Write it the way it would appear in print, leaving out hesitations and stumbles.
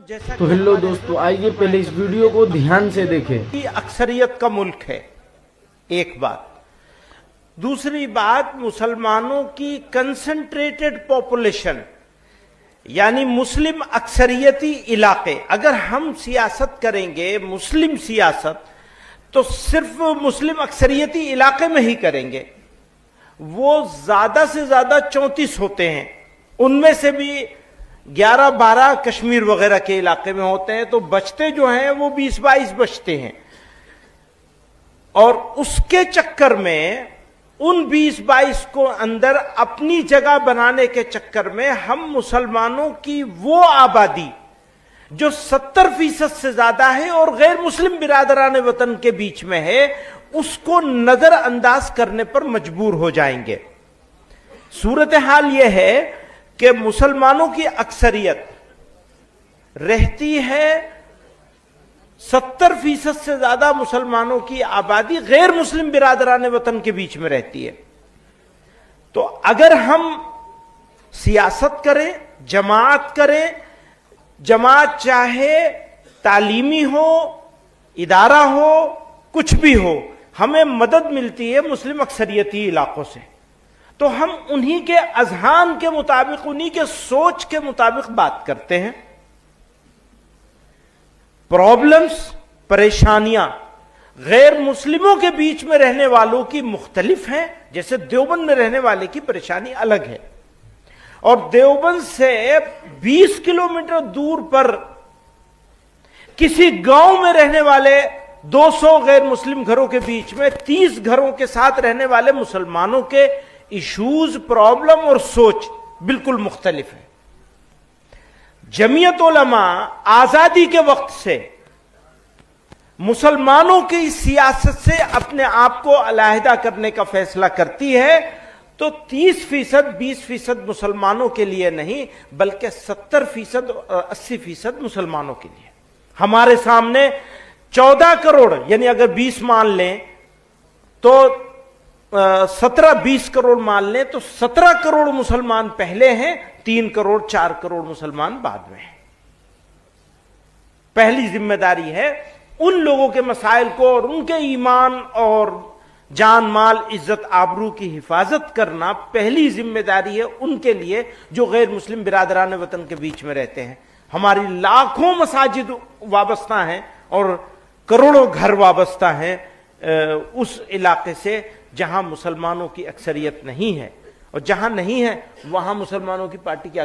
तो हेलो दोस्तों, आइए पहले इस वीडियो को ध्यान से देखें। कि अक्सरियत का मुल्क है, एक बात। दूसरी बात, मुसलमानों की कंसंट्रेटेड पॉपुलेशन, यानी मुस्लिम अक्सरियती इलाके। अगर हम सियासत करेंगे, मुस्लिम सियासत, तो सिर्फ मुस्लिम अक्सरियती इलाके में ही करेंगे। वो ज्यादा से ज्यादा 34 होते हैं, उनमें से भी 11-12 कश्मीर वगैरह के इलाके में होते हैं, तो बचते जो हैं वो 20-22 बचते हैं। और उसके चक्कर में उन 20-22 को अंदर अपनी जगह बनाने के चक्कर में हम मुसलमानों की वो आबादी जो 70% से ज्यादा है और गैर मुस्लिम बिरादरान वतन के बीच में है, उसको नजरअंदाज करने पर मजबूर हो जाएंगे। सूरत हाल यह है कि मुसलमानों की अक्सरियत रहती है, 70% से ज्यादा मुसलमानों की आबादी गैर मुस्लिम बिरादरान वतन के बीच में रहती है। तो अगर हम सियासत करें, जमात करें, जमात चाहे तालीमी हो, इदारा हो, कुछ भी हो, हमें मदद मिलती है मुस्लिम अक्सरियती इलाकों से, तो हम उन्हीं के अजहान के मुताबिक, उन्हीं के सोच के मुताबिक बात करते हैं। प्रॉब्लम्स, परेशानियां गैर मुस्लिमों के बीच में रहने वालों की मुख्तलिफ हैं। जैसे देवबंद में रहने वाले की परेशानी अलग है, और देवबंद से 20 किलोमीटर दूर पर किसी गांव में रहने वाले 200 गैर मुस्लिम घरों के बीच में 30 घरों के साथ रहने वाले मुसलमानों के इश्यूज, प्रॉब्लम और सोच बिल्कुल मुख्तलिफ है। जमीयत उलमा आजादी के वक्त से मुसलमानों की सियासत से अपने आप को अलहदा करने का फैसला करती है, तो 30%, 20% मुसलमानों के लिए नहीं, बल्कि 70% और 80% मुसलमानों के लिए। हमारे सामने 14 करोड़, यानी अगर 20 मान लें तो 17-20 करोड़ मान लें, तो 17 करोड़ मुसलमान पहले हैं, 3 करोड़ 4 करोड़ मुसलमान बाद में हैं। पहली जिम्मेदारी है उन लोगों के मसाइल को और उनके ईमान और जान माल, इज्जत, आबरू की हिफाजत करना पहली जिम्मेदारी है उनके लिए जो गैर मुस्लिम बिरादरान वतन के बीच में रहते हैं। हमारी लाखों मसाजिद वाबस्ता हैं और करोड़ों घर वाबस्ता हैं उस इलाके से जहां मुसलमानों की अक्सरियत नहीं है, और जहां नहीं है वहां मुसलमानों की पार्टी क्या